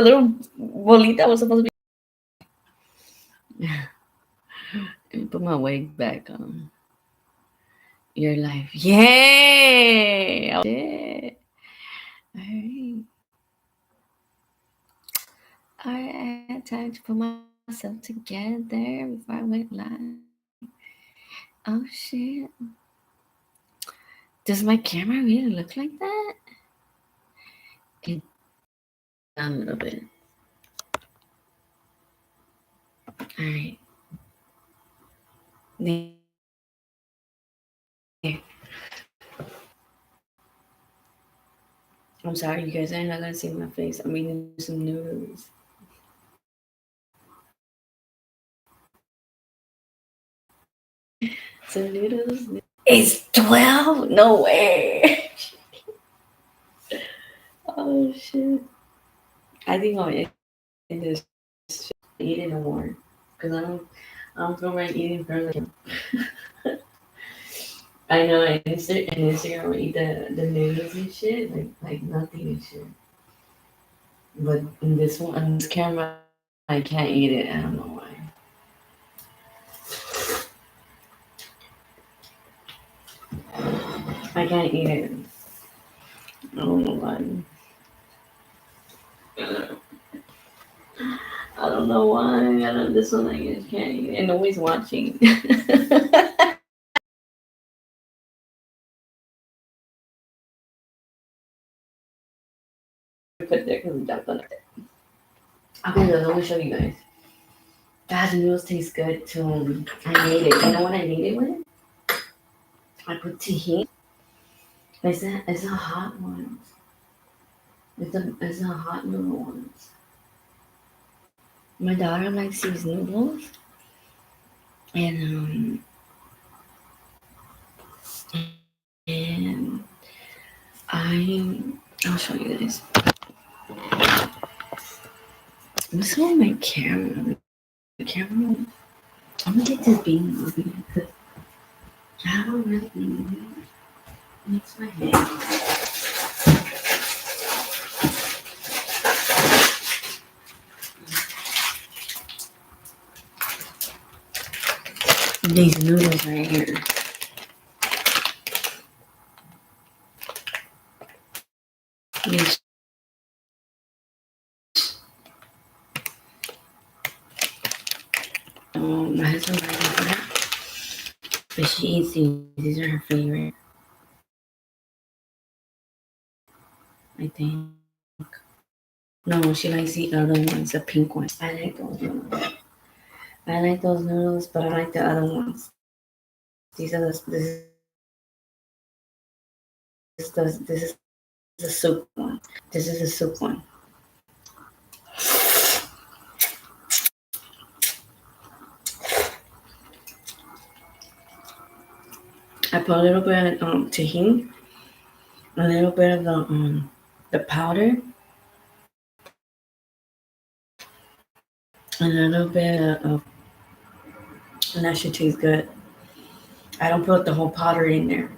little bolita was supposed to be. Let me put my wig back on. Your life. Yay! Oh, shit. Alright. Alright, time to put myself together before I went live. Oh shit. Does my camera really look like that? It down a little bit. Alright. There. I'm sorry, you guys are not gonna see my face. I'm eating some noodles. Some noodles. It's 12? No way. Oh shit. I think I'll end this eating no more. Because I don't feel right eating for like I know in Instagram I eat the noodles and shit, like nothing and shit. But in this one on this camera I can't eat it. I don't know why. I can't eat it. I don't know why. I don't know why. I don't, this one I just can't eat it. And nobody's watching. Put there because we jumped on it. Okay, so let me show you guys. God, the noodles taste good too. I made it. You know what I made it with? I put tahini. It's a hot one. It's a hot noodle ones. My daughter likes these noodles, and I'll show you this. What's on my camera? The camera. I'm gonna get this bean off here because I don't really need it. Makes my head. These noodles right here. These. My husband likes that, but she eats these. These are her favorite. I think. No, she likes the other ones, the pink ones. I like those noodles. I like those noodles, but I like the other ones. These are this is the soup one. This is the soup one. I put a little bit of tahini, a little bit of the powder, and a little bit of, and that should taste good. I don't put the whole powder in there.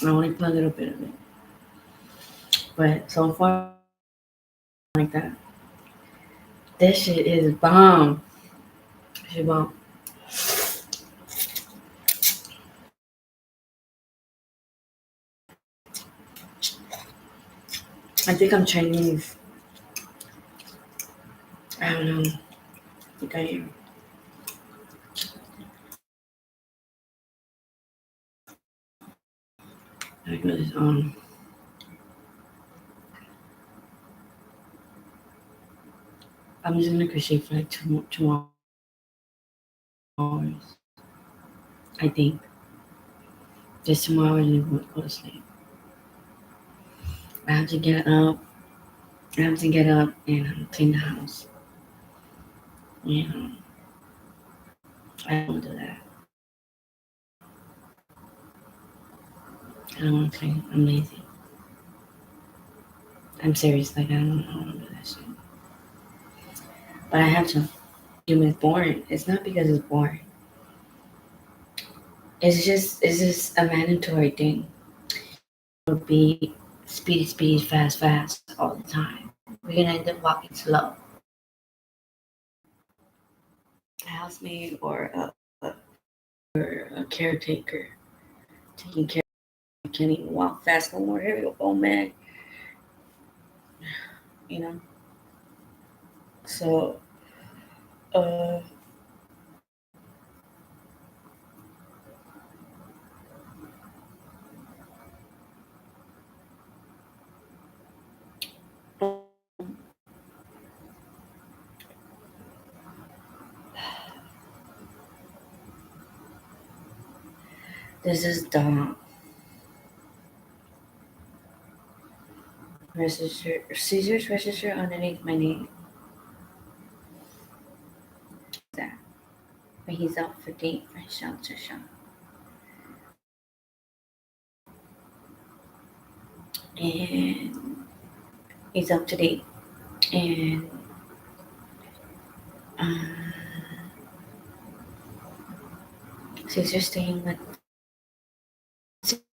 I only put a little bit of it. But so far, like that. This shit is bomb. Shit bomb. I think I'm Chinese. I don't know. I think I am. I got this I'm just gonna crochet for like 2 hours. I think. Just tomorrow and then go to sleep. I have to get up. I have to get up and clean the house. You know, I don't want to do that. I don't want to clean. I'm lazy. I'm serious. Like I don't want to do that shit. But I have to. It's boring. It's not because it's boring. It's just a mandatory thing. It would be speedy, fast all the time. we're gonna end up walking slow. A housemaid or a caretaker taking care. I can't even walk fast no more. Here we go, oh man, you know. So, uh, this is the register, Caesar's register underneath my name. That, but he's out for date for shelter shop, and he's up to date, and um, Caesar's staying with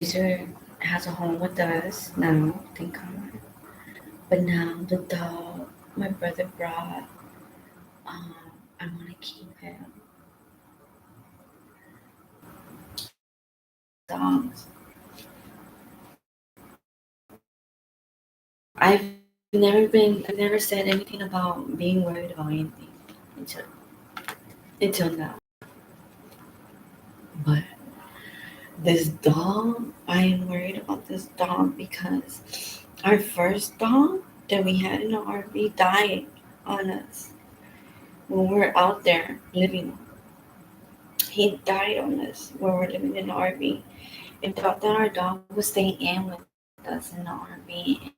Caesar has a home with us now, thank God. But now the dog my brother brought, um, I want to keep him. Dogs. I've never said anything about being worried about anything until until now. But this dog, I am worried about this dog because our first dog that we had in the RV died on us when we were out there living. He died on us when we were living in the RV. And thought that our dog was staying in with us in the RV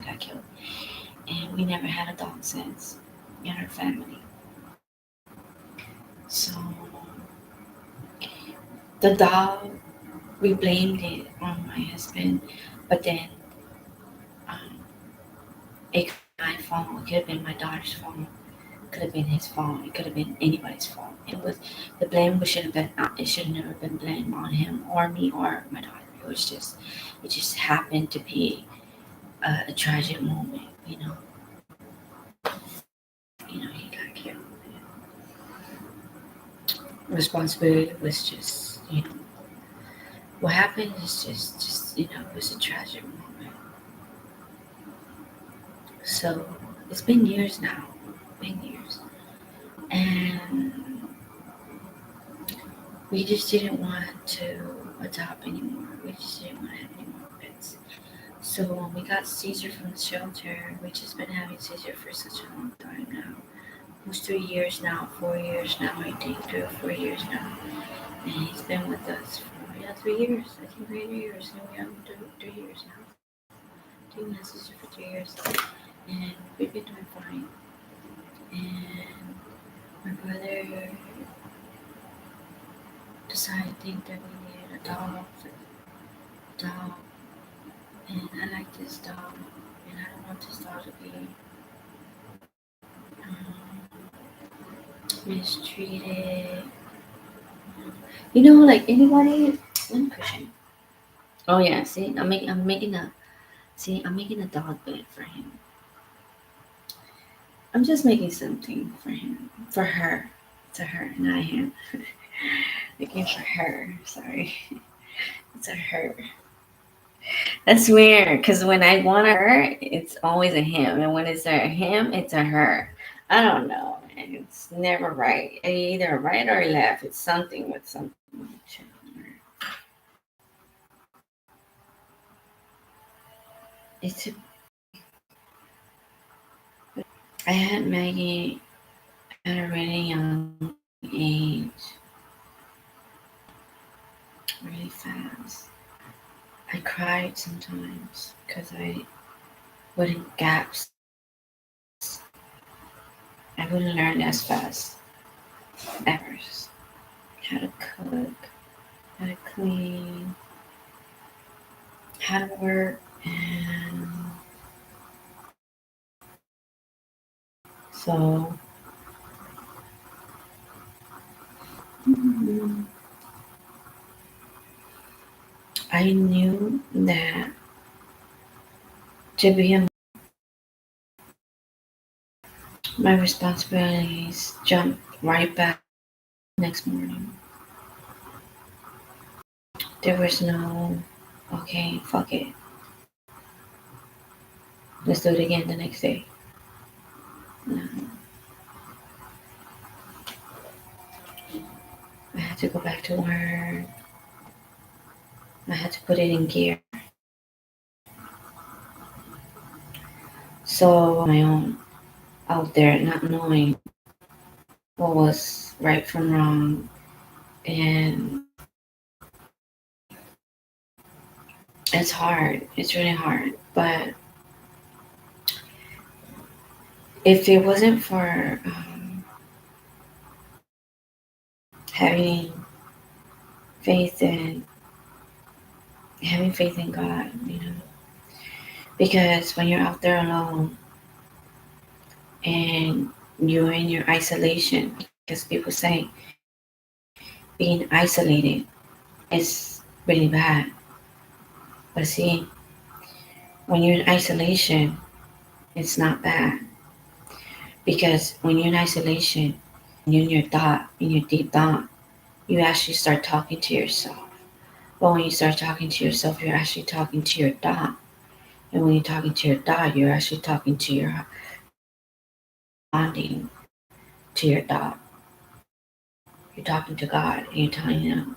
and got killed. And we never had a dog since in our family. So the dog, we blamed it on my husband, but then um, it could be my fault. It could have been my daughter's fault. It could have been his fault. It could have been anybody's fault. It was the blame should have been. It should have never been blamed on him or me or my daughter. It just happened to be a tragic moment. He got killed. Responsibility was just, what happened is it was a tragic moment. So it's been years now, been years, and we just didn't want to adopt anymore. We just didn't want to have any more pets. So when we got Caesar from the shelter, we just been having Caesar for such a long time now. Almost 3 years now, 4 years now, I think 3 or 4 years now. And he's been with us for 3 years. I think 3 years. No, we have him 3 years now. Doing messages for 3 years, and we've been doing fine. And my brother decided to think that we needed a dog, and I like this dog, and I don't want this dog to be mistreated. Like anybody. Let me push. Oh yeah, see, I'm making a dog bed for him. I'm just making something for him, for her, to her, not him. Making for her. Sorry, it's a her. That's weird, because when I want a her, it's always a him, and when it's a him, it's a her. I don't know. It's never right. Either right or left. It's something with something. It's. I had Maggie at a really young age, really fast. I cried sometimes because I wouldn't gaps. I wouldn't learn as fast ever. How to cook, how to clean, how to work, and so mhm, I knew that to be a my responsibilities jumped right back next morning. There was no, okay, fuck it. Let's do it again the next day. No. I had to go back to work. I had to put it in gear. So, on my own, out there, not knowing what was right from wrong. And it's hard. It's really hard. But if it wasn't for having faith in God, because when you're out there alone and you're in your isolation, because people say being isolated is really bad. But see, when you're in isolation, it's not bad. Because when you're in isolation, you're in your deep thought, you actually start talking to yourself. But when you start talking to yourself, you're actually talking to your thought. And when you're talking to your thought, you're actually talking to your bonding to your thought. You're talking to God and you're telling him,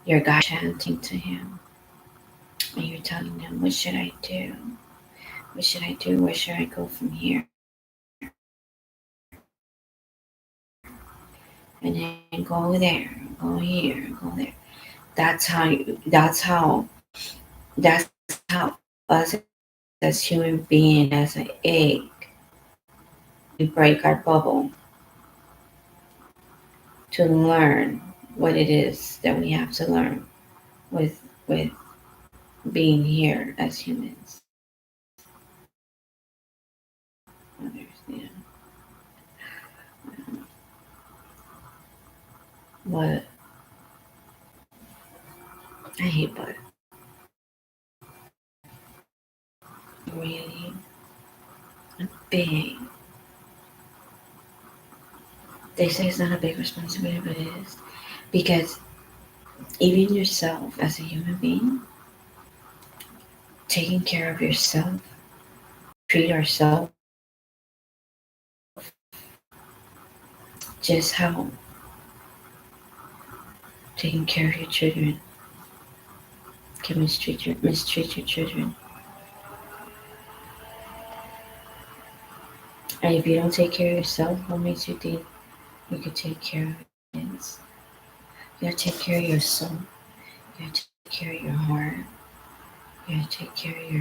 you're God chanting to him. And you're telling him, what should I do? What should I do? Where should I go from here? And then go there, go here, go there. That's how us as human beings, as an egg, we break our bubble to learn what it is that we have to learn with being here as humans. Others, But I hate butter. Really a big. They say it's not a big responsibility, but it is. Because even yourself as a human being, taking care of yourself, treat ourselves just how taking care of your children can mistreat your children. And if you don't take care of yourself, what makes you think you could take care of kids? You gotta take care of your soul. You gotta take care of your heart. You gotta take care of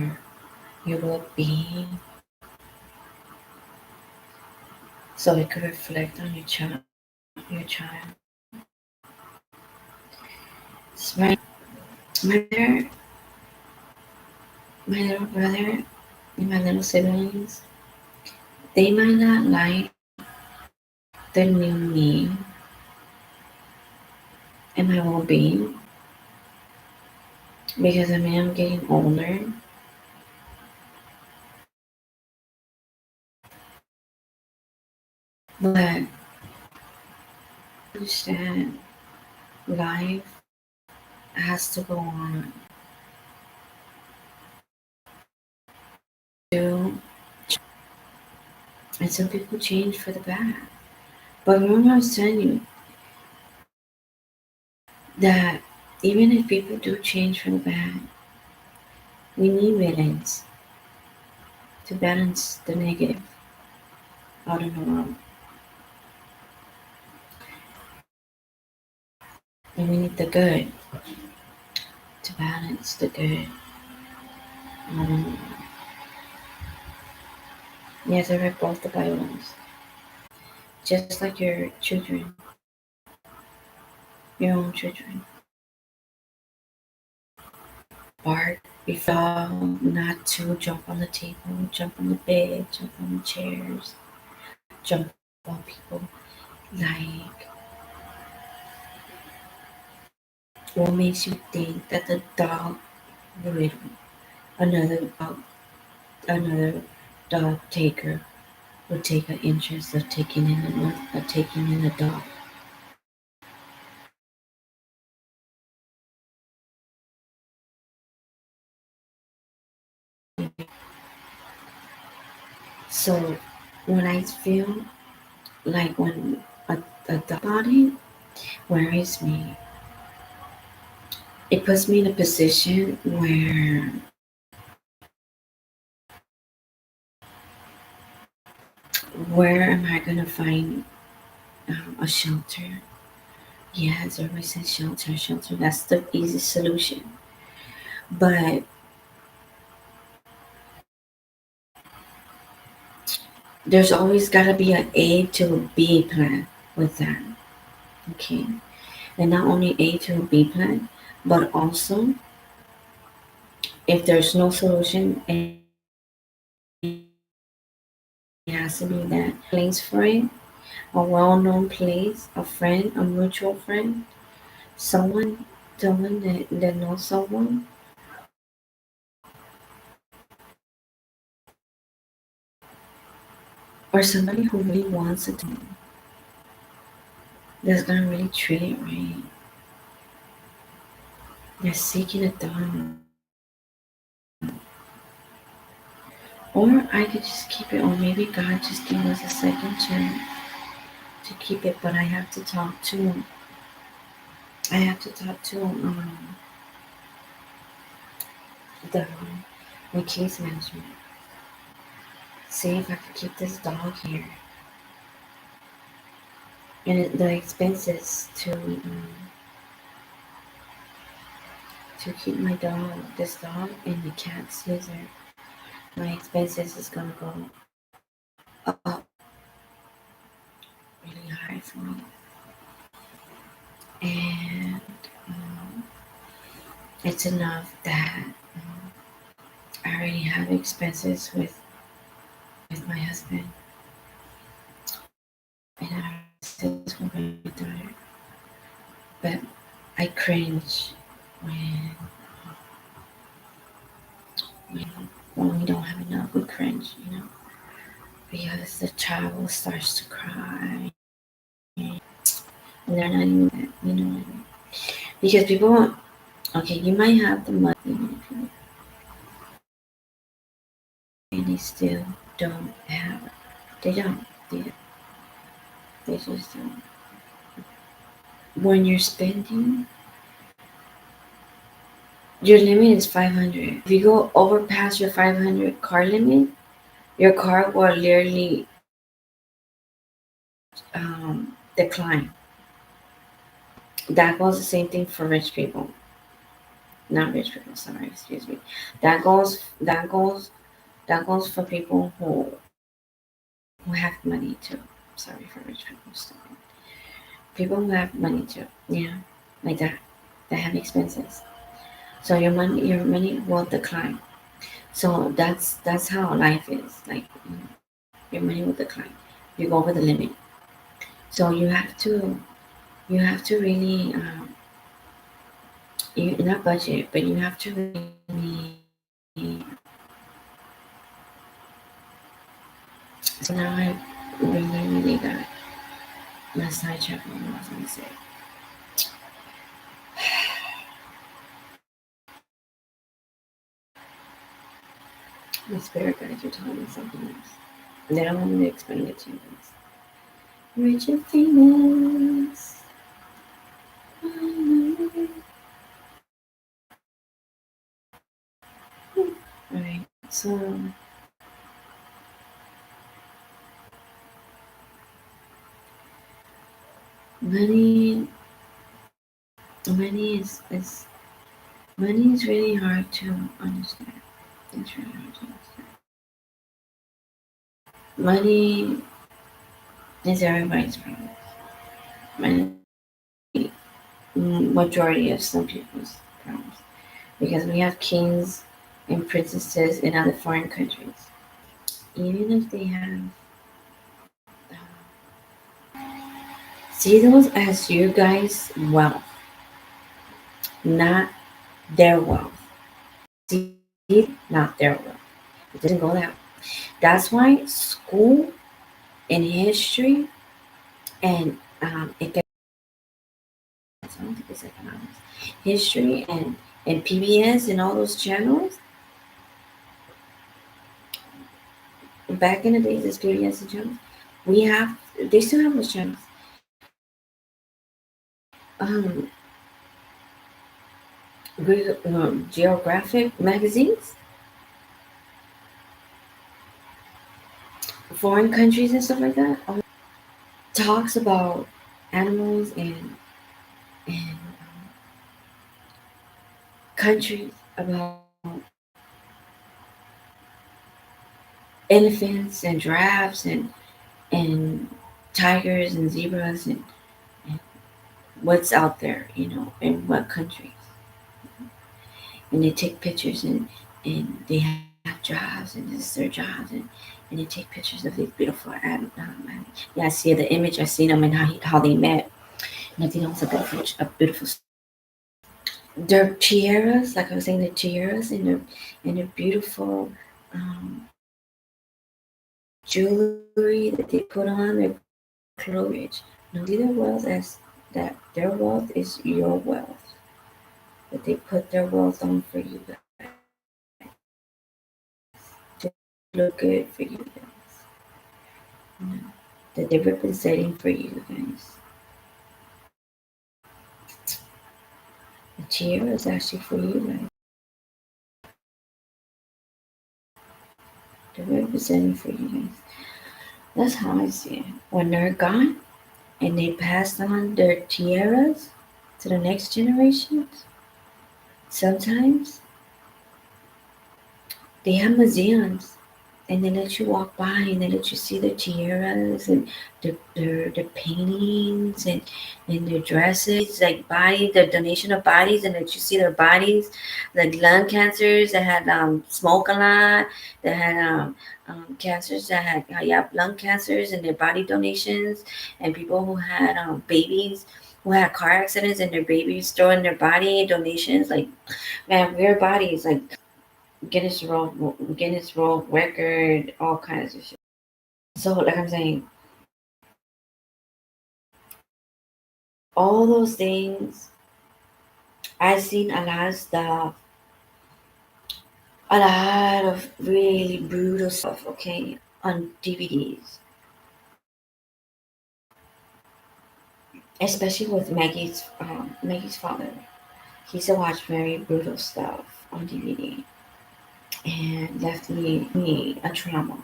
your well-being, so it could reflect on your child. Your child. So my little brother, and my little siblings, they might not like the new me and my well-being, because I mean I'm getting older. But I understand life has to go on. And some people change for the bad. But remember I was telling you that even if people do change for the bad, we need villains to balance the negative out in the world. And we need the good to balance the good out in the world. Yes, I read both the Bibles. Just like your children, your own children. Bark before not to jump on the table, jump on the bed, jump on the chairs, jump on people. Like, what makes you think that the dog would another dog another dog taker would take an interest of taking in a dog. So when I feel like when a dog body worries me, it puts me in a position where am I gonna find a shelter? Yes, everybody says shelter, shelter. That's the easy solution. But there's always gotta be an A to a B plan with that. Okay, and not only A to a B plan, but also if there's no solution, it has to be that place for it, a well-known place, a friend, a mutual friend, someone that knows someone, or somebody who really wants a dog, that's gonna really treat it right. They're seeking a dog. Or I could just keep it, or maybe God just gave us a second chance to keep it, but I have to talk to him. I have to talk to the my case management. See if I could keep this dog here. And the expenses to keep my dog, this dog, and the cat Caesar, my expenses is gonna go up really high for me. And um, it's enough that I already have expenses with my husband, and I have expenses with my daughter. But I cringe when when when we don't have enough. We cringe, because the child starts to cry, and they're not even that, you know what I mean? Because people, okay, you might have the money, and they still don't have it. They don't. They just don't. When you're spending, your limit is 500. If you go over past your 500 car limit, your car will literally decline. That goes the same thing for rich people. Not rich people, sorry, excuse me. That goes for people who have money too. Sorry for rich people. Sorry. People who have money too. Yeah, like that. That have expenses. So your money will decline. So that's how life is. Like, your money will decline. You go over the limit. So you have to really you not budget, but you have to really. So now I really got my sidetrack on what I was gonna say. My spirit guides are telling me something else. They don't want me to explain it to you guys. Rich and famous. Alright, so money money is money is really hard to understand. It's really hard to understand. Money is everybody's problem. Money, majority of some people's problems, because we have kings and princesses in other foreign countries. Even if they have, see those as you guys' wealth, not their wealth. See, not their wealth. It doesn't go that. That's why school and history and I don't think it's economics, history and PBS and all those channels. Back in the days, there's PBS and channels. We have they still have those channels. Um, geographic magazines, foreign countries and stuff like that. Talks about animals and countries, about elephants and giraffes and tigers and zebras and what's out there, in what countries. And they take pictures and they have jobs and this is their jobs and they take pictures of these beautiful yeah, I see the image, I seen them and how they met. And I think that was a beautiful their tiaras, like I was saying, the tiaras and their beautiful jewelry that they put on, their clothes. No, see their wealth as that their wealth is your wealth. That they put their wealth on for you guys. To look good for you guys. That they're representing for you guys. The chair is actually for you guys. They're representing for you guys. That's how I see it. When they're gone and they pass on their tiaras to the next generations, sometimes they have museums and they let you walk by and they let you see their tiaras and their paintings and their dresses, like the donation of bodies, and let you see their bodies, like lung cancers that had smoke a lot, that had cancers that had lung cancers and their body donations, and people who had babies who had car accidents and their babies throwing their body donations, like man, weird bodies, like Guinness World Record, all kinds of shit. So, like I'm saying, all those things, I've seen a lot of stuff, a lot of really brutal stuff, okay, on DVDs, especially with Maggie's father. He used to watch very brutal stuff on DVD and left me a trauma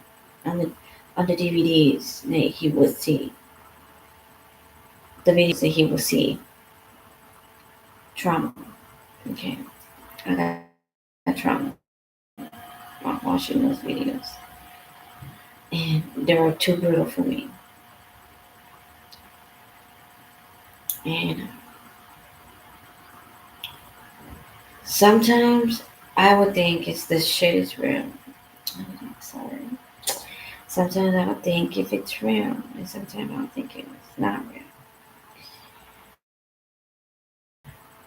on the DVDs that he would see, the videos that he would see, trauma. Okay, I got trauma while watching those videos, and they were too brutal for me. And sometimes I would think it's this shit is real. I'm sorry. Sometimes I would think if it's real, and sometimes I would think it's not real.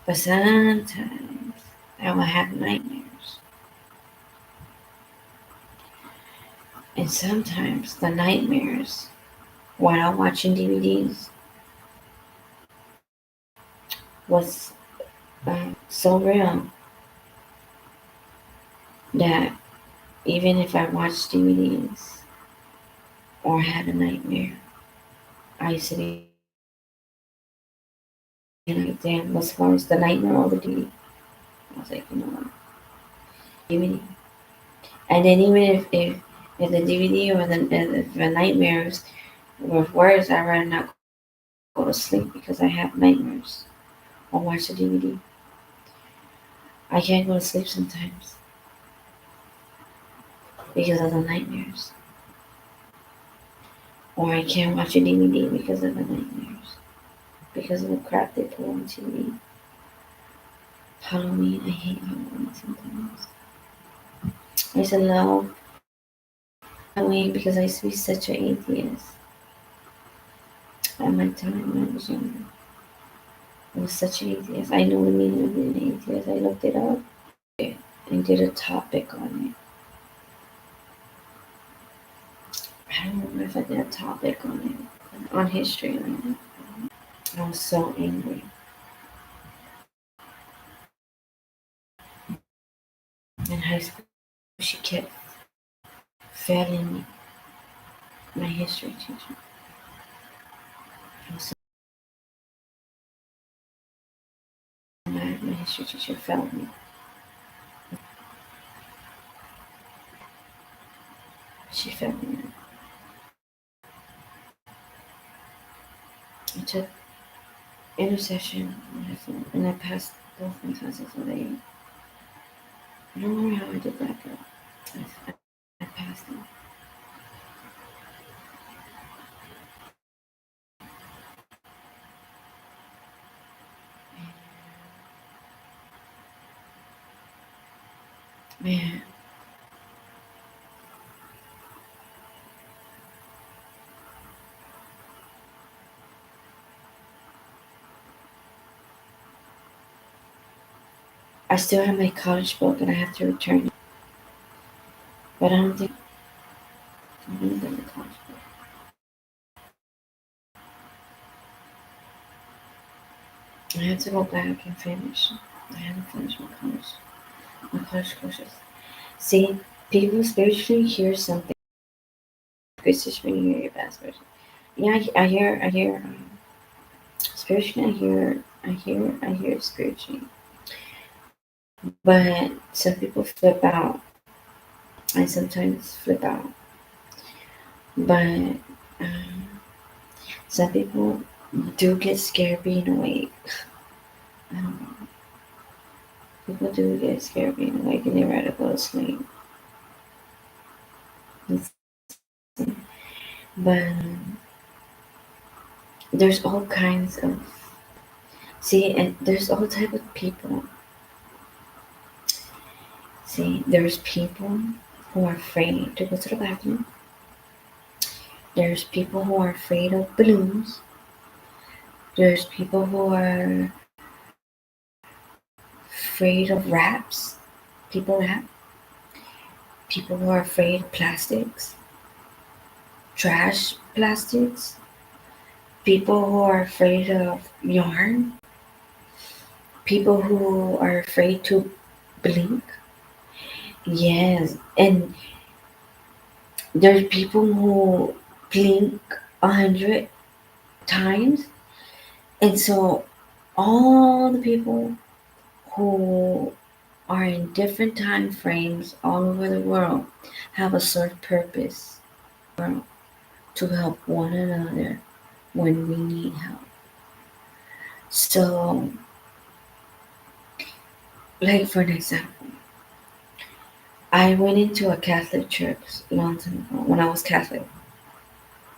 But sometimes I will have nightmares, and sometimes the nightmares while I'm watching DVDs was so real that even if I watched DVDs or had a nightmare, I used to be like, damn, as far as the nightmare or the DVD, I was like, you know what, DVD. And then even if the DVD or the nightmares were worse, I'd rather not go to sleep because I have nightmares or watch the DVD. I can't go to sleep sometimes because of the nightmares. Or I can't watch a DVD because of the nightmares. Because of the crap they put on TV. Halloween, I hate Halloween sometimes. I used to love Halloween because I used to be such an atheist. At my time when I was younger, I was such an atheist. I know the meaning of being an atheist. I looked it up and did a topic on it. I don't remember if I did a topic on it, on history on it. I was so angry. In high school, she kept failing me, my history teacher. I was so mad my history teacher failed me. She failed me. I took intercession and I passed both my classes with A. I don't remember how I did that, but I passed them. Man, I still have my college book and I have to return it. But I don't think I need the college book. I have to go back and finish. I haven't finished my college courses. See, people spiritually hear something. Spiritually hear your past version. Yeah, I hear. Spiritually, I hear spiritually. But some people flip out. I sometimes flip out. But um, some people do get scared being awake. I don't know. People do get scared being awake and they rather go to sleep. But there's all kinds of see, and there's all type of people. See, there's people who are afraid to go to the bathroom. There's people who are afraid of balloons. There's people who are afraid of wraps. People wrap. People who are afraid of plastics. Trash plastics. People who are afraid of yarn. People who are afraid to blink. Yes, and there's people who blink 100 times, and so all the people who are in different time frames all over the world have a certain purpose to help one another when we need help. So, like for an example, I went into a Catholic church a long time ago when I was Catholic.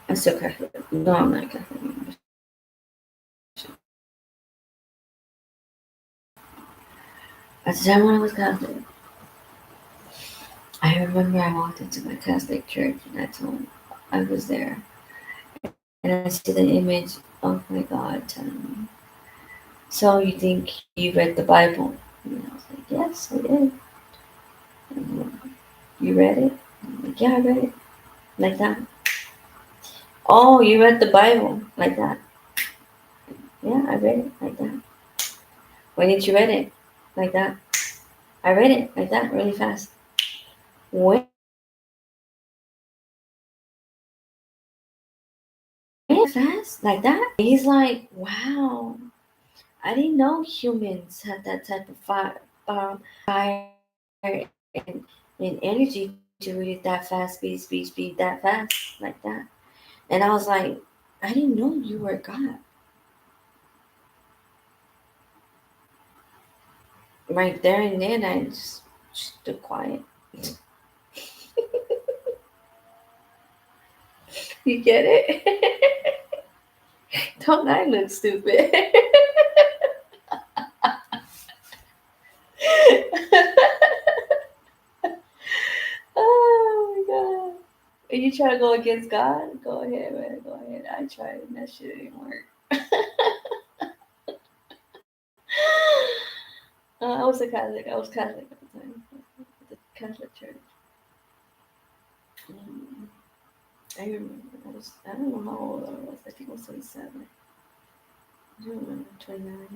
I'm still Catholic. No, I'm not Catholic anymore. At the time when I was Catholic, I remember I walked into my Catholic church and I was there and I see the image of my God telling me, "So you think you read the Bible?" And I was like, "Yes, I did." And you read it? I'm like, "Yeah, I read it." Like that. "Oh, you read the Bible?" Like that. "Yeah, I read it." Like that. "When did you read it?" Like that. "I read it." Like that, really fast. When fast? Like that? He's like, "Wow. I didn't know humans had that type of fire and, and energy to read it that fast, speed, that fast, like that." And I was like, "I didn't know you were God." Right there and then, I just stood quiet. You get it? Don't I look stupid? Oh my god. Are you trying to go against God? Go ahead, man. Go ahead. I tried and that shit didn't work. I was a Catholic. I was Catholic at the time. The Catholic Church. Mm. I remember. I don't know how old I was. I think I was 27. I don't remember. 29.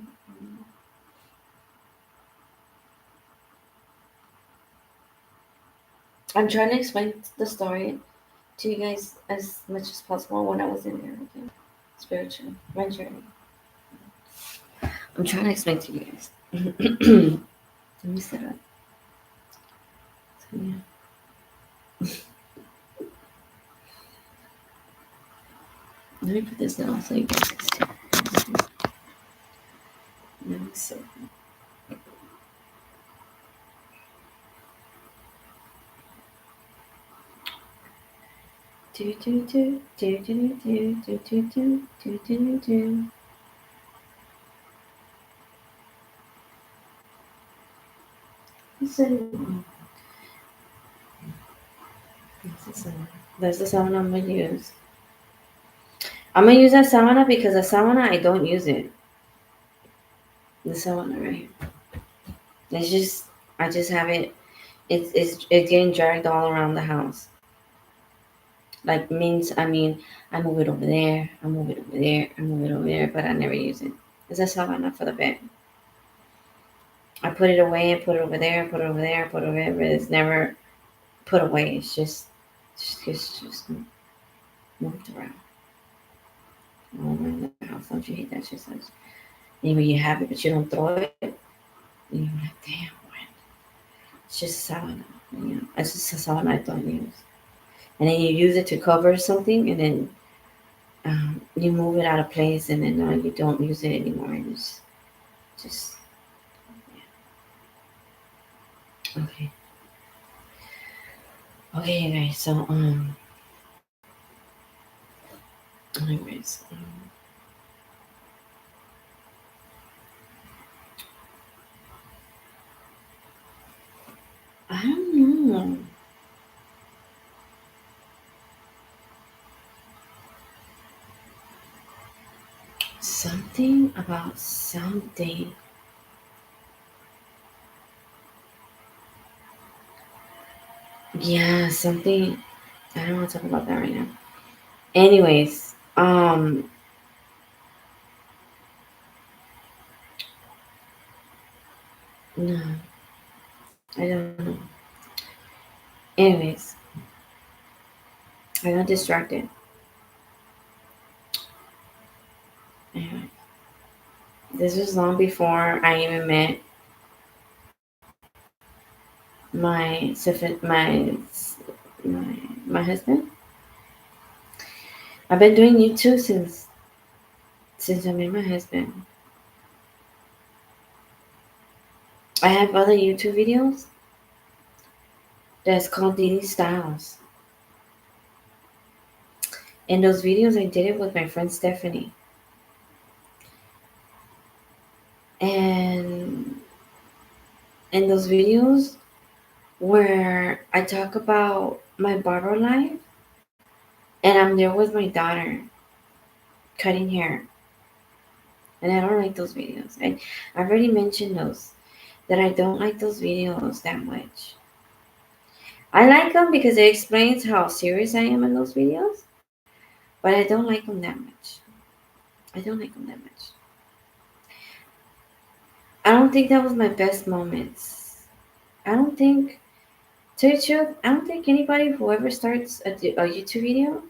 I'm trying to explain the story to you guys as much as possible when I was in there again. Spiritually. My journey. I'm trying to explain to you guys. Let me set up. So, yeah. Let me put this down so you guys can see. Let me see. Do do do do do do do do do do do do. So, that's the sound I'm gonna use. I'm gonna use that sauna because the sauna I don't use it. The sauna right here. It's just I just have it. It's getting dragged all around the house. Like means I move it over there, I move it over there, I move it over there, but I never use it. It's a sauna for the bed. I put it away and put it over there, put it over there, put it over there, but it's never put away. It's just moved around all around the house. Don't you hate that shit? Anyway, you have it, but you don't throw it. And you're like, damn, what? It's just a sauna. It's just a sauna I don't use. And then you use it to cover something, and then you move it out of place, and then you don't use it anymore. And it's just yeah. Okay. Okay, you guys. So anyways, I don't know. Something about something. Yeah, something. I don't want to talk about that right now. Anyways, no, I don't know. Anyways, I got distracted. Anyway, this was long before I even met my my husband. I've been doing YouTube since I met my husband. I have other YouTube videos that's called Daily Styles. And those videos I did it with my friend Stephanie. And in those videos where I talk about my barber life and I'm there with my daughter cutting hair. And I don't like those videos. I've already mentioned those that I don't like those videos that much. I like them because it explains how serious I am in those videos, but I don't like them that much. I don't like them that much. I don't think that was my best moments. I don't think, to tell you the truth, I don't think anybody who ever starts a YouTube video,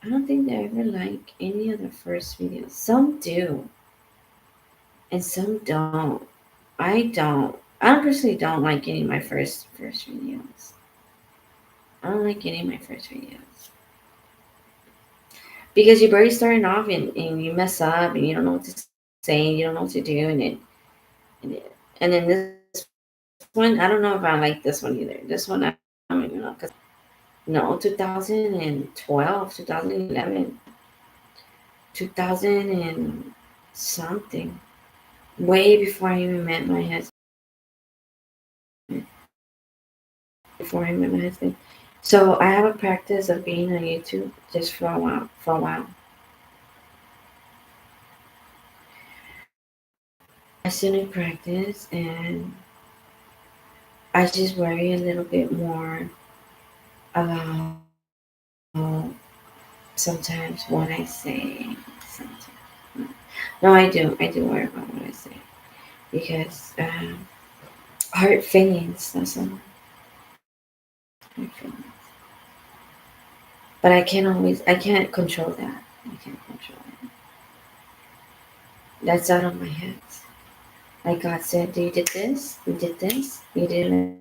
I don't think they ever like any of the first videos. Some do, and some don't. I don't. I personally don't like any of my first videos. I don't like any of my first videos because you're already starting off and you mess up and you don't know what to say, you don't know what to do, and then this one, I don't know if I like this one either. This one I don't even know because no, 2012, 2011, 2000 and something, way before I even met my husband. Before I met my husband. So I have a practice of being on YouTube just for a while. I still practice, and I just worry a little bit more about sometimes what I say. Sometimes. No, I do. I do worry about what I say because hurt feelings. That's all. Hurt feelings. But I can't always. I can't control that. I can't control it. That's out of my hands. Like God said, you did this. You did this. You did it.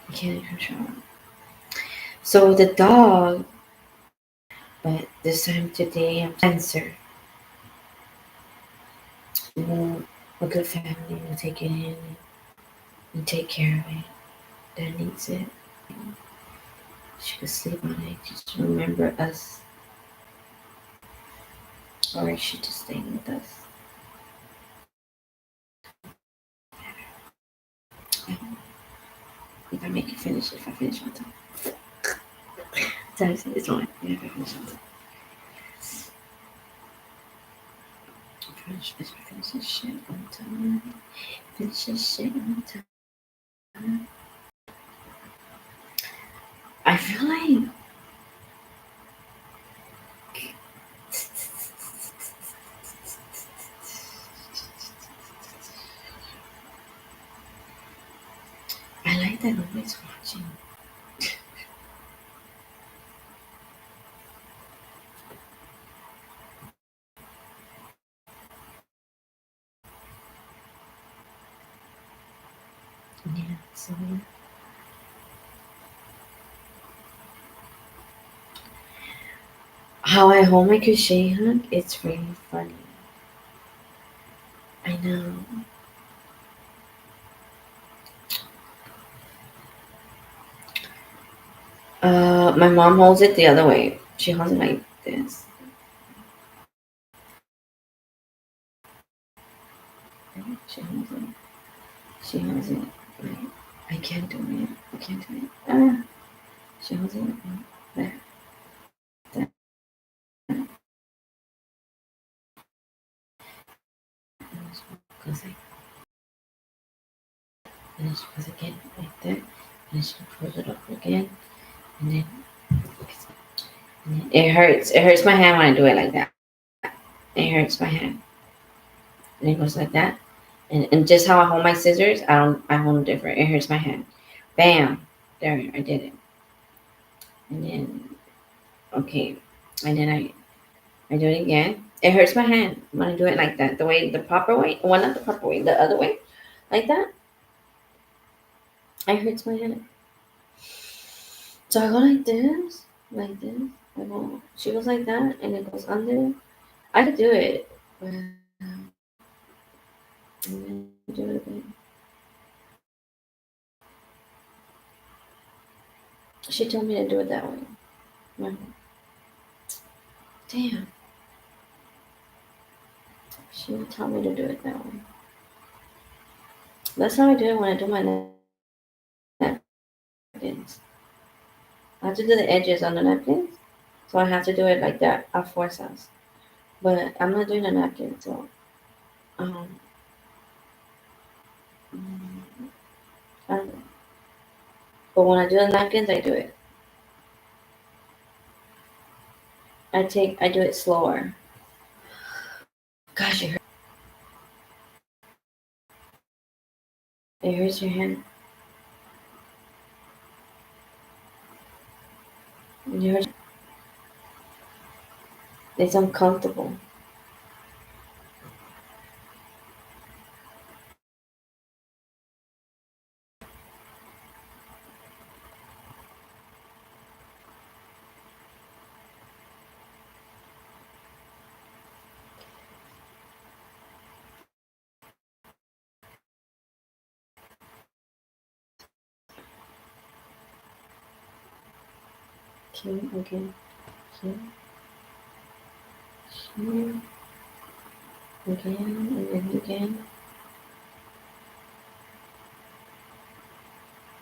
I can't control it. So the dog. But this time today, I'm answer. You know, a good family will take it in and take care of it. That needs it. She could sleep on it. Just remember us, or she just stay with us. If I make it finish, if I finish on time. Sometimes it's one. If I finish on time. If I finish this shit on time. Finish this shit on time. I feel like I like that nobody's watching. Yeah, so yeah. How I hold my crochet hook, it's really funny. I know. My mom holds it the other way. She holds it like this. She holds it. She holds it. Like, I can't do it. I can't do it. She holds it like that. That. And then she goes like, and then she goes again like that. And then she pulls it up again. And then, it hurts. It hurts my hand when I do it like that. It hurts my hand. And it goes like that. And just how I hold my scissors, I hold them different. It hurts my hand. Bam. There, I did it. And then, okay. And then I do it again. It hurts my hand when I do it like that. The proper way. Well, not the proper way, the other way. Like that. It hurts my hand. So I go like this. Like this. I go, she goes like that and it goes under. I could do it. But, and then do it again. She told me to do it that way. Like, damn. She would tell me to do it that way. That's how I do it when I do my napkins. I have to do the edges on the napkins. So I have to do it like that at fuerzas. But I'm not doing a napkin, so um, mm, I don't know. But when I do the napkins, I do it. I do it slower. Gosh, it hurts your hand. It hurts. It's uncomfortable. Okay, again, here, here, again, and then again,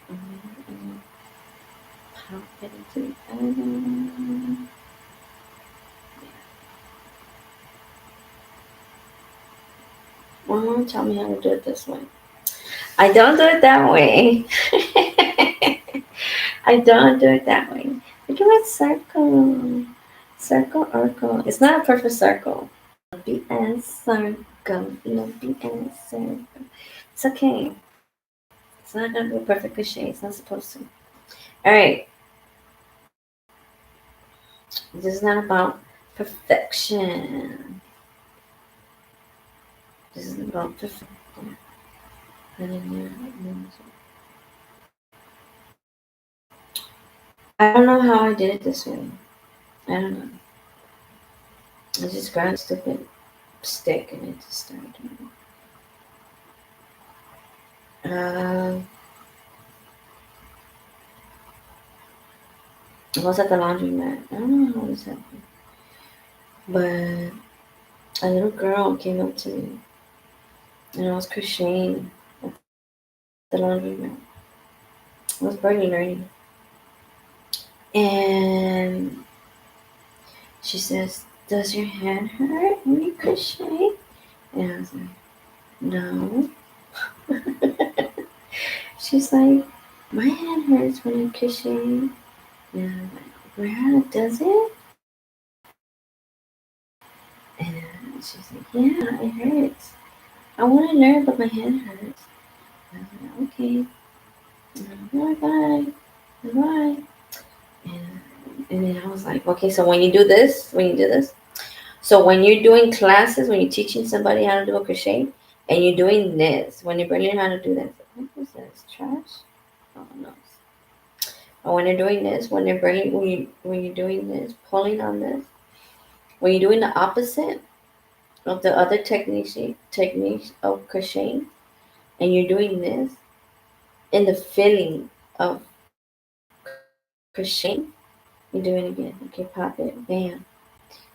and then pop it into the oven. Mom, tell me how to do it this way. I don't do it that way. I don't do it that way. I do it circle. Circle, circle. It's not a perfect circle. BS circle. BS circle. It's okay. It's not gonna be a perfect cliche. It's not supposed to. All right. This is not about perfection. This is about perfection. I don't know how I did it this way. I don't know. I just grabbed a stupid stick and it just started doing it. I was at the laundromat. I don't know how this happened. But a little girl came up to me and I was crocheting at the laundromat. I was barely learning. And she says, "Does your hand hurt when you crochet?" And I was like, "No." She's like, "My hand hurts when I crochet." And I'm like, "Where does it?" And she's like, "Yeah, it hurts. I want to learn, but my hand hurts." And I was like, "Okay." Bye bye. Bye bye. And then I was like, "Okay, so when you do this, so when you're doing classes, when you're teaching somebody how to do a crochet, and you're doing this, when you're learning how to do this, what was this? Trash? Oh no. Or when you're doing this, when you're doing this, pulling on this, when you're doing the opposite of the other techniques of crocheting, and you're doing this, in the feeling of crocheting, you're doing it again. Okay, pop it, bam,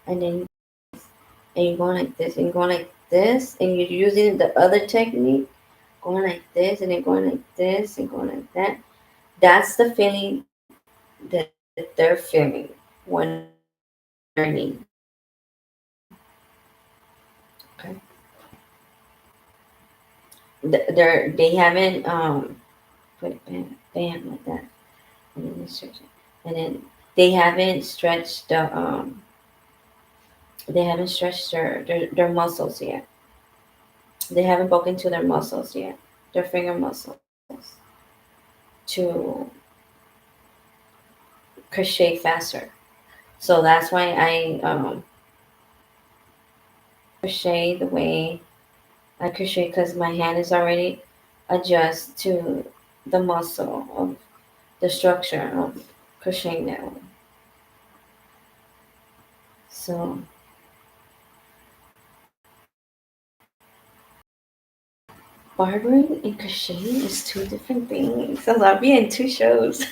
and then and you're going like this, and you're going like this, and you're using the other technique, going like this, and then going like this, and going like that. That's the feeling that they're feeling when learning. Okay, they haven't put it bam like that, and then they stretch it, and then they haven't stretched their muscles yet. They haven't broken to their muscles yet, their finger muscles, to crochet faster. So that's why I crochet the way I crochet, because my hand is already adjust to the muscle of the structure of crocheting that way. So barbering and crocheting is two different things. So I'll be in two shows.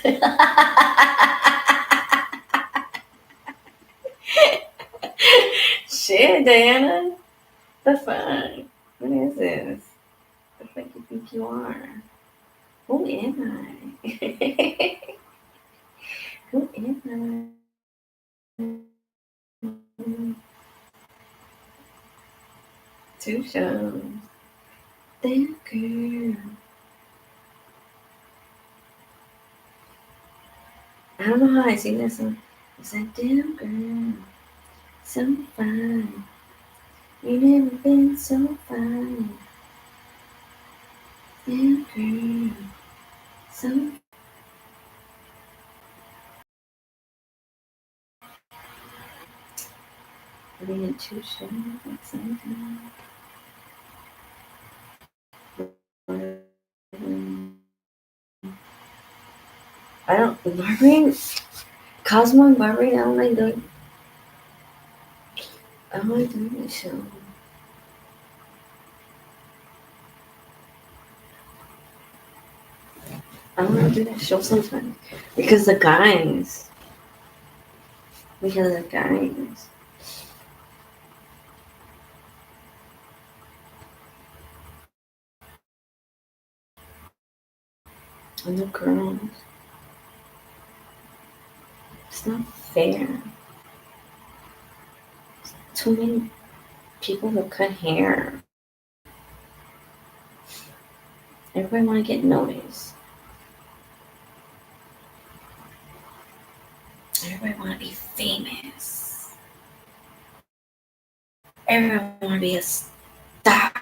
Shit, Diana. The fuck? What is this? The fuck you think you are? Who am I? Who am I? Two shows. Damn girl. I don't know how I sing that song. It's like, damn girl, so fine. You never been so fine. Damn girl, so being two shows at the same time. I don't barbering, Cosmo and barbering. I don't like doing. I don't like doing that show. I don't like doing that show sometimes because the guys. Because the guys. And the girls. It's not fair. Too many people who cut hair. Everybody want to get noticed. Everybody want to be famous. Everyone want to be a star.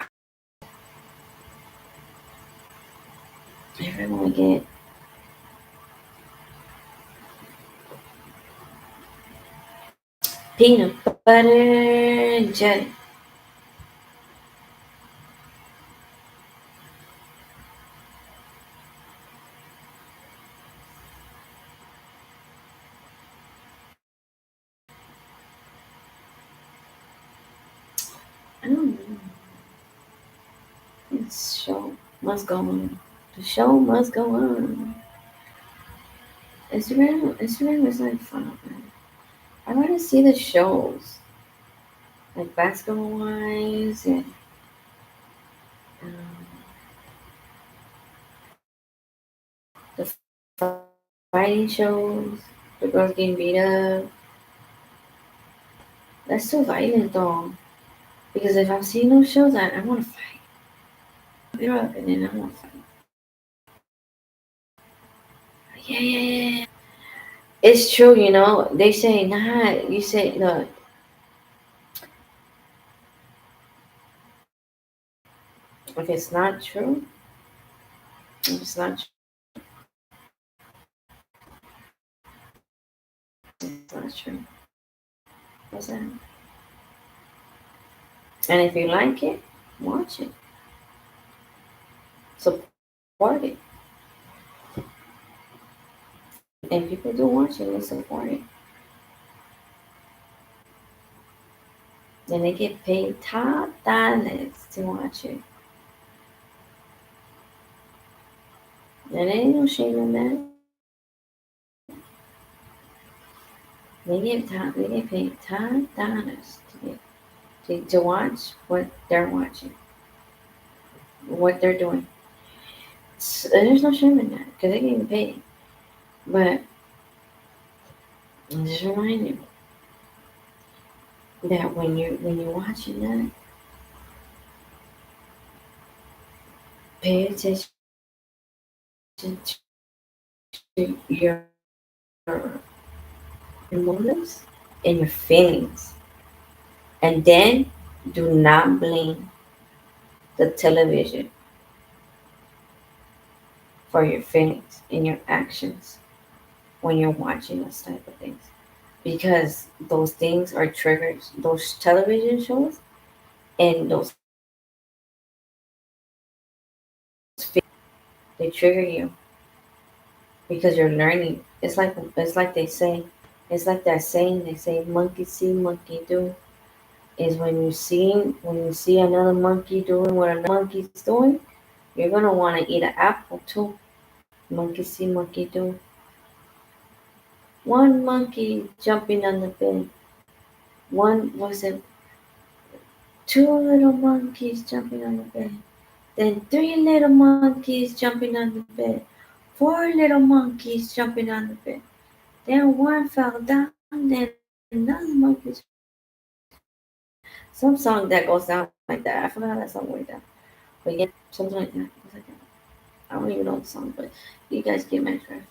Everyone get peanut butter and jelly. I don't know. This show must go on. The show must go on. Instagram is like fun, man. I want to see the shows, like basketball wise and um, the fighting shows, the girls getting beat up. That's too violent though. Because if I'm seeing those shows, I want to fight. Beat her up and then I want to fight. Yeah. It's true, you know. They say nah. You say look. If it's not true, if it's not true, it's not true. What's that? And if you like it, watch it. Support it. And people do watch it, they support it. Then they get paid top dollars to watch it. And there ain't no shame in that. They get paid top dollars to watch what they're watching, what they're doing. There's no shame in that because they getting paid. But I'm just remind you that when you're watching that, pay attention to your motives and your feelings, and then do not blame the television for your feelings and your actions when you're watching those type of things, because those things are triggers. Those television shows and those they trigger you because you're learning. It's like they say, it's like that saying they say, monkey see, monkey do. Is when you see another monkey doing what another monkey's doing, you're gonna want to eat an apple too. Monkey see, monkey do. One monkey jumping on the bed. One was it two little monkeys jumping on the bed. Then three little monkeys jumping on the bed. Four little monkeys jumping on the bed. Then one fell down. Then another monkey. Some song that goes down like that. I forgot that song like that. But yeah, something like that. It's like that. I don't even know the song, but you guys get my drift.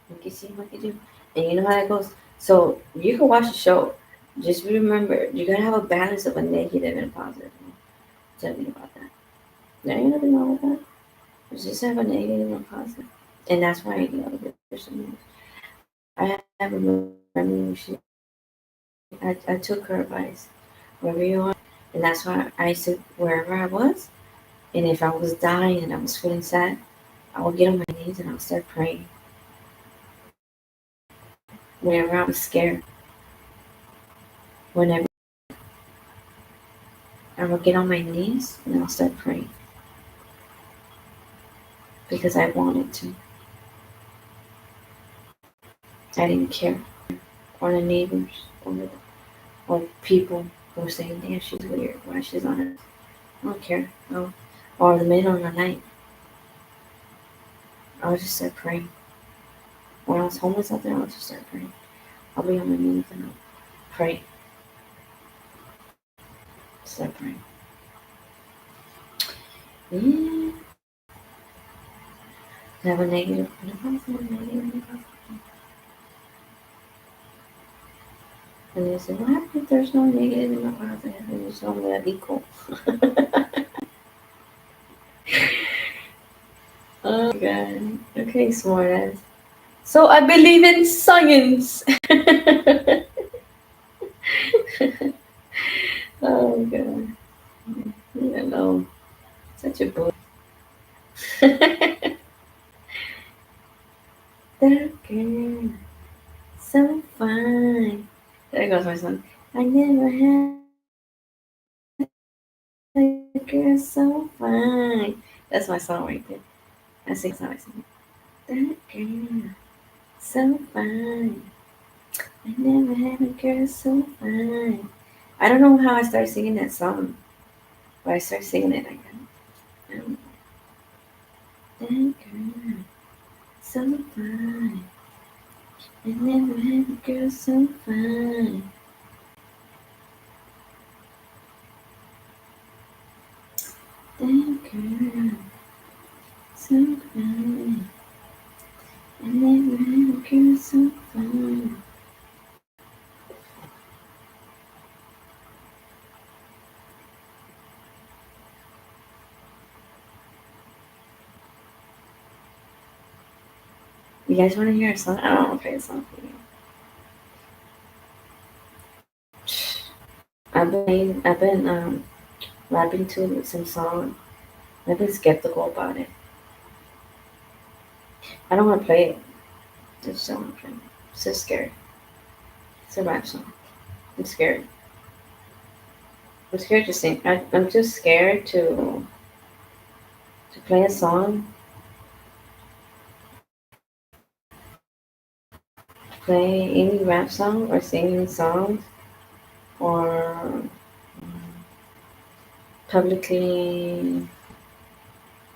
Monkey see, monkey do. And you know how that goes. So you can watch the show. Just remember, you gotta have a balance of a negative and a positive. Tell me about that. There ain't nothing wrong with that. Just have a negative and a positive. And that's why I love it so much. I have a memory. I took her advice. Wherever you are. And that's why I said wherever I was. And if I was dying and I was feeling sad, I would get on my knees and I would start praying. Whenever I was scared, whenever I would get on my knees and I'll start praying because I wanted to. I didn't care. Or the neighbors or people who were saying, damn, she's weird. Why she's on it? I don't care. No. Or the middle of the night, I would just start praying. When I was homeless out there, I would just start praying. I'll be on my knees and I'll pray. Start praying. Yeah. Have a negative and a positive, negative and a positive. And they say, what happens if there's no negative and no positive and it's only equal? Oh god. Okay, smartass. So I believe in science. Oh god. You know, such a boy. That girl, so fine. There goes my song. I never had a girl so fine. That's my song right there. I sing that song. I sing that girl, so fine. I never had a girl so fine. I don't know how I started singing that song, but I started singing it like that. That girl, so fine. I never had a girl so fine. That girl, so fine. I never had a girl so fine. You guys want to hear a song? I don't want to play a song for you. I've been rapping to some song. I've been skeptical about it. I don't want to play it. Just don't want to play it. I'm so scared. It's a rap song. I'm scared. I'm scared to sing. I'm too scared to play a song, play any rap song, or sing any songs, or publicly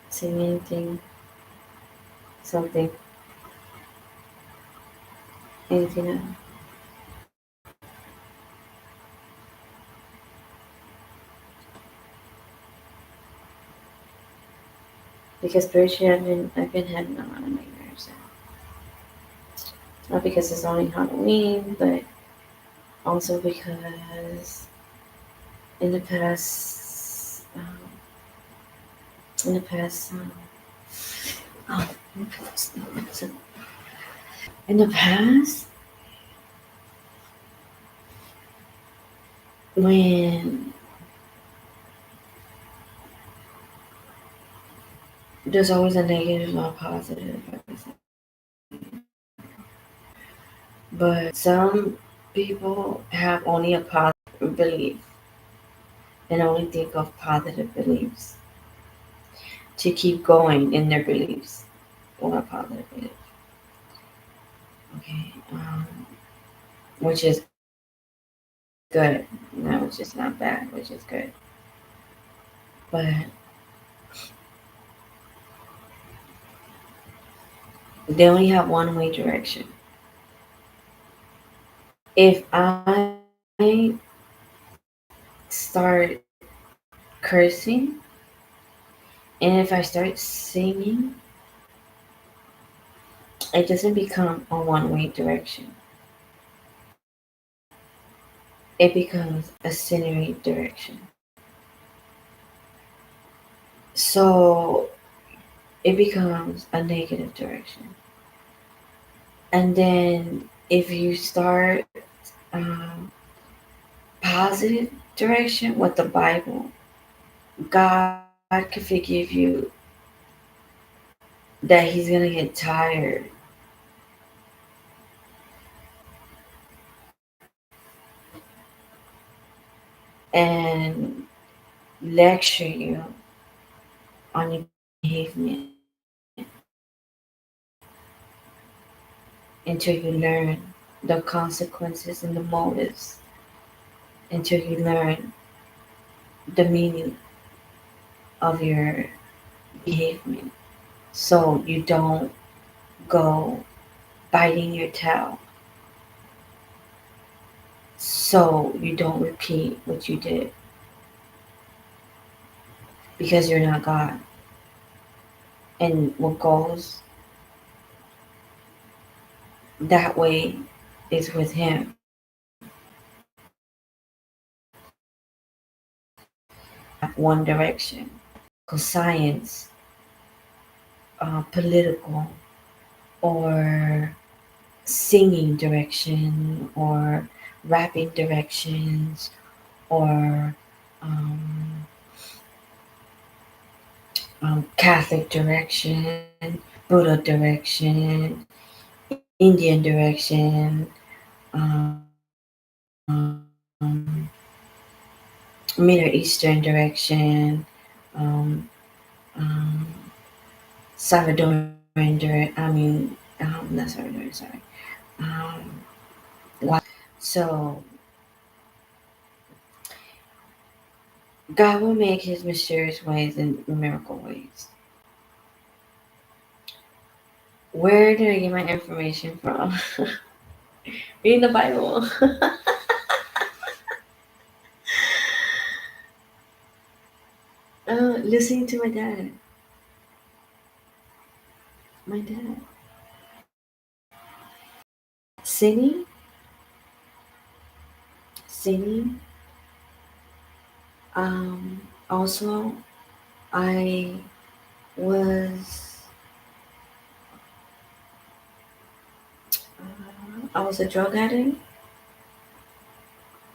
sing anything, something, anything else. Because spiritually, I've been having a lot of nightmares. Not because it's only Halloween, but also because in the past, in the past, oh, in the past, when there's always a negative or positive, but some people have only a positive belief and only think of positive beliefs to keep going in their beliefs or positive beliefs. Okay, which is good. No, which is not bad, which is good. But they only have one way direction. If I start cursing and if I start singing, it doesn't become a one way direction. It becomes a scenery direction. So it becomes a negative direction. And then if you start um, positive direction with the Bible, God can forgive you that He's gonna get tired and lecture you on your behavior until you learn the consequences and the motives, until you learn the meaning of your behavior. So you don't go biting your tail. So you don't repeat what you did because you're not God. And what goes that way is with Him. one direction. Cause science, political, or singing direction, or rapping directions, or um, Catholic direction, Buddha direction, Indian direction, Middle Eastern direction, um, um, Salvadoran not Salvadoran, sorry. Um, so God will make his mysterious ways and miracle ways. Where did I get my information from? Reading the Bible. Listening to my dad. My dad. Singing. Singing. Also, I was I was a drug addict.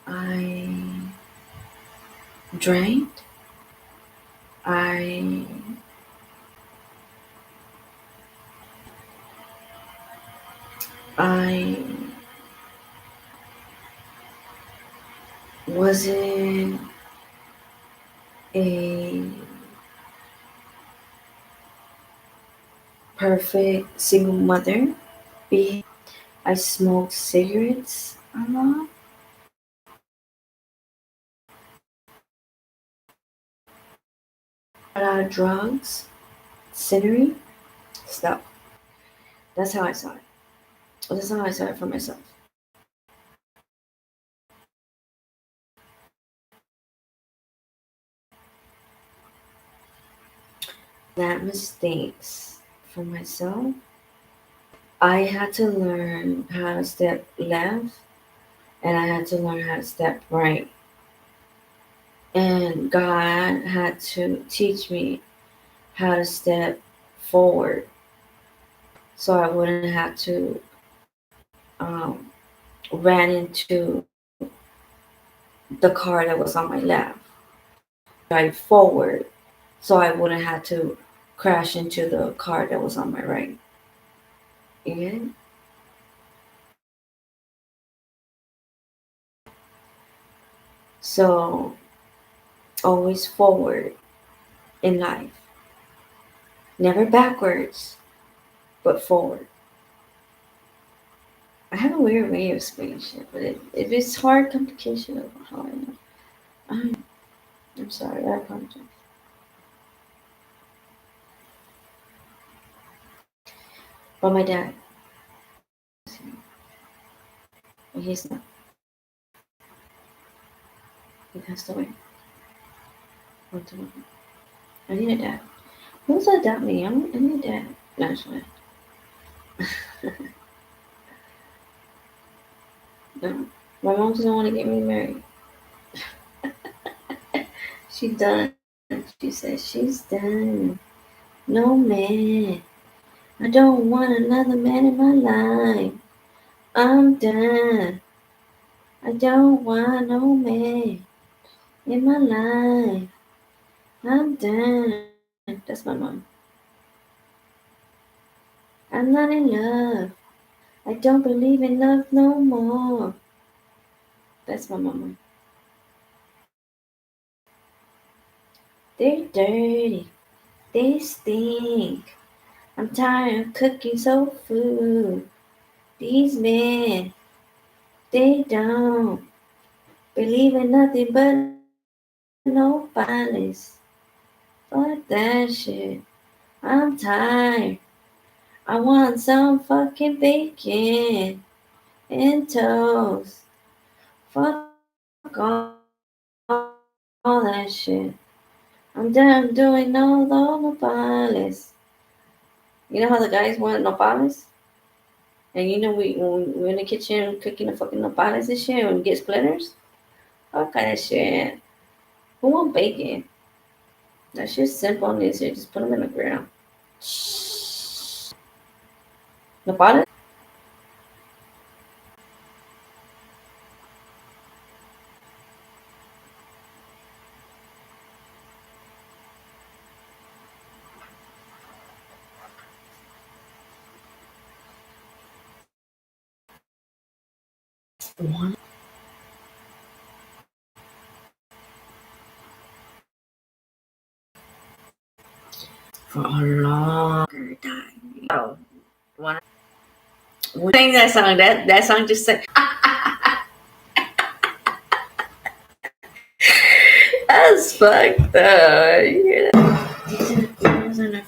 I drank. I I wasn't a perfect single mother. I smoked cigarettes a lot. A lot of drugs, scenery, stuff. That's how I saw it. That's how I saw it for myself. That mistakes for myself. I had to learn how to step left and I had to learn how to step right. And God had to teach me how to step forward so I wouldn't have to um, ran into the car that was on my left. Drive forward so I wouldn't have to crash into the car that was on my right. And so always forward in life. Never backwards, but forward. I have a weird way of explaining shit, but if it's hard complication of how I know. I'm sorry, I apologize. But my dad, he's not. He passed away. I need a dad. Who's adopt me? I need a dad. No, it's fine. No. My mom doesn't want to get me married. She's done. She says she's done. No man. I don't want another man in my life. I'm done. I don't want no man in my life. I'm done. That's my mom. I'm not in love. I don't believe in love no more. That's my mama. They're dirty. They stink. I'm tired of cooking soul food. These men, they don't believe in nothing but no violence. Fuck that shit. I'm tired. I want some fucking bacon and toast. Fuck all that shit. I'm done doing all the nopales. You know how the guys want nopales? And you know when we're in the kitchen cooking the fucking nopales and shit and we get splinters? Fuck that shit. Who want bacon? That's just simple and easy. Just put them in the ground. The bottom. One for a longer time. Oh, one. Sing that song. That song just said. That's fucked up. You hear that? These are the girls on our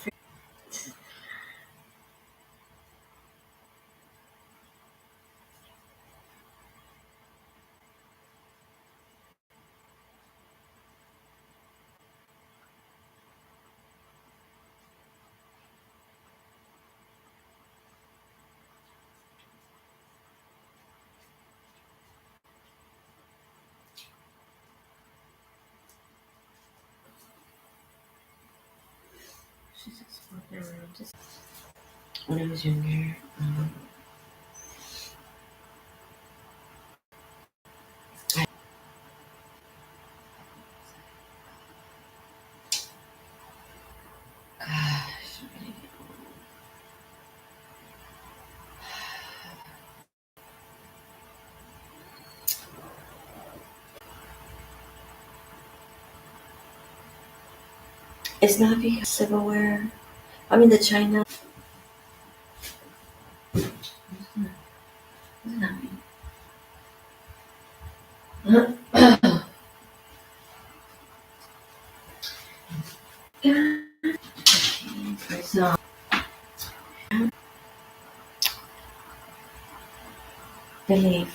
when I was younger. Gosh, it's not because silverware. I mean the China. What does that mean? So, believe.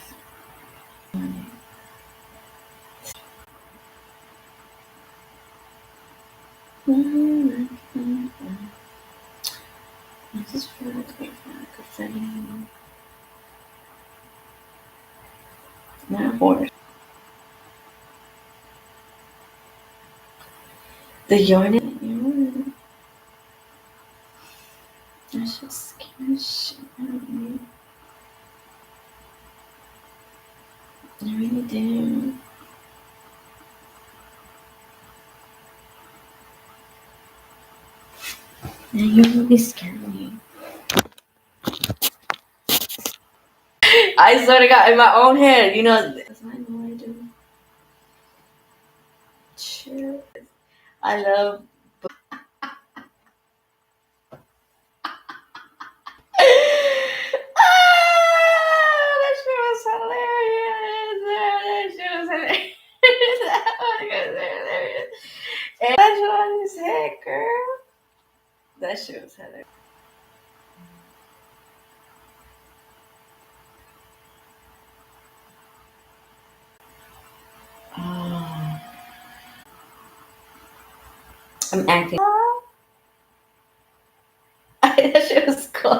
This is for the crocheting. Not horse. The yarn. That's just scary shit. I really do. Now you really scared me. I swear to God, in my own head, you know. That's what I know I do. Shit. I love. That shit was hilarious. That shit was hilarious. That was hilarious. And that shit on his head, girl. That shit was hilarious. Oh, I'm acting. That shit was cool.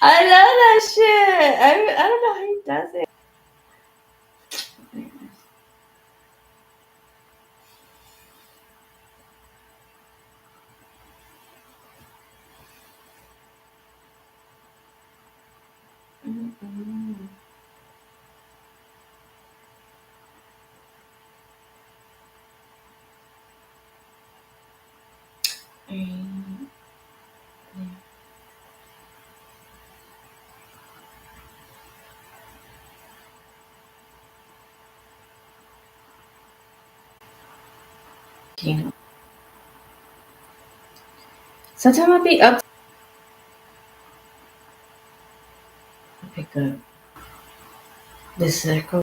I love that shit. I don't know how he does it. Mm-mm. Mm. You know. Sometimes I'll be up. I pick up the circle.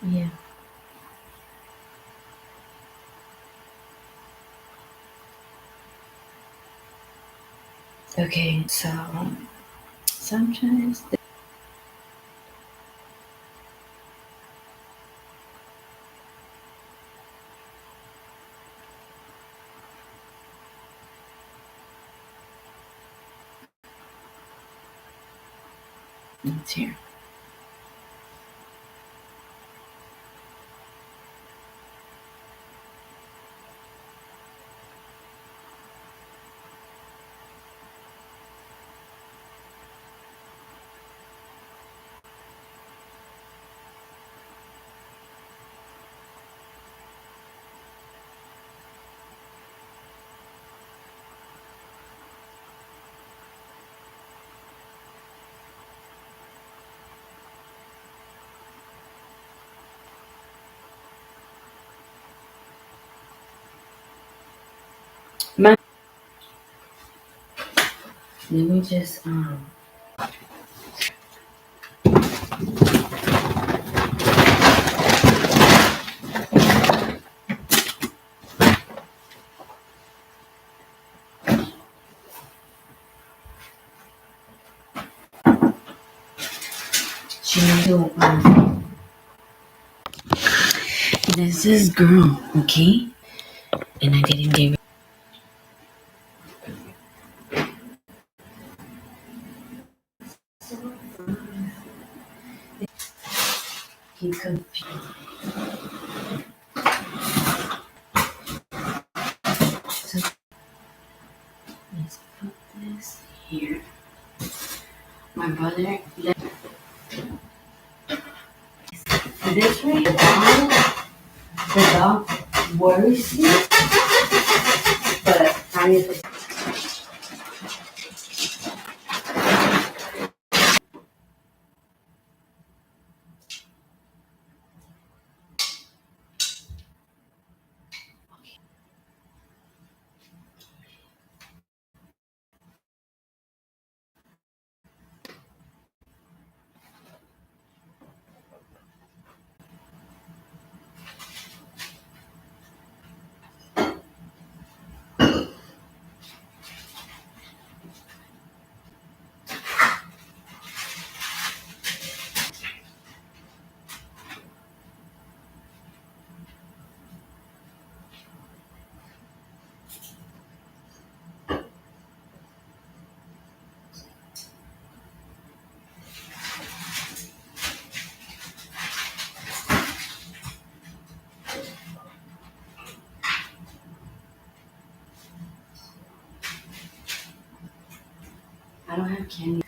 Yeah. Okay, so I'm trying to it's here. Let me just she do this is girl, okay? And I didn't give you confused. So let's put this here. My brother this way the dog worries me, but I need to I don't have candy.